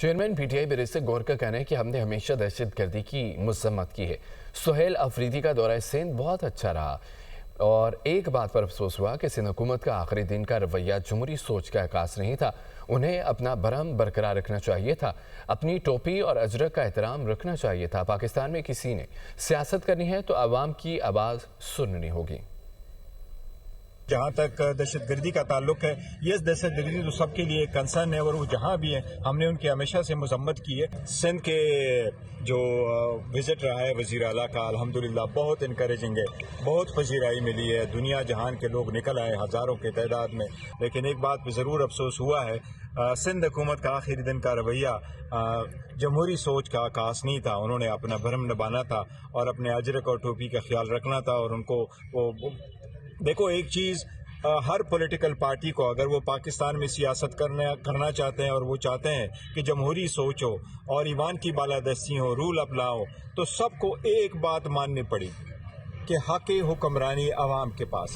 Chairman PTI barrister गौर का कहना है कि हमने हमेशा दहशतगर्दी की मजम्मत की है। सुहेल अफरीदी का दौरा सिंध बहुत अच्छा रहा और एक बात पर अफसोस हुआ कि सिंध हुकूमत का आखिरी दिन का रवैया जमहूरी सोच का अक्कास नहीं था। उन्हें अपना भरम बरकरार रखना चाहिए था, अपनी टोपी और अजरक का एहतराम रखना चाहिए था। पाकिस्तान में किसी ने सियासत करनी है तो आवाम की आवाज़ सुननी होगी। जहाँ तक दहशतगर्दी का ताल्लुक है, ये दहशतगर्दी तो सबके लिए कंसर्न है और वो जहाँ भी है हमने उनकी हमेशा से मजम्मत की है। सिंध के जो विजिट रहा है वज़ीर आला का, अल्हम्दुलिल्लाह बहुत इनकरेजिंग है, बहुत पजीराई मिली है, दुनिया जहान के लोग निकल आए हज़ारों के तादाद में। लेकिन एक बात पर ज़रूर अफसोस हुआ है, सिंध हुकूमत का आखिरी दिन का रवैया जमहूरी सोच का आकाश नहीं था। उन्होंने अपना भरम निभाना था और अपने अजरक और टोपी का ख्याल रखना था। और उनको देखो, एक चीज़, हर पॉलिटिकल पार्टी को अगर वो पाकिस्तान में सियासत करना चाहते हैं और वो चाहते हैं कि जमहूरी सोच हो और ईवान की बालादस्ती हो, रूल अपनाओ, तो सबको एक बात माननी पड़ी कि हक़ हुक्मरानी आवाम के पास है।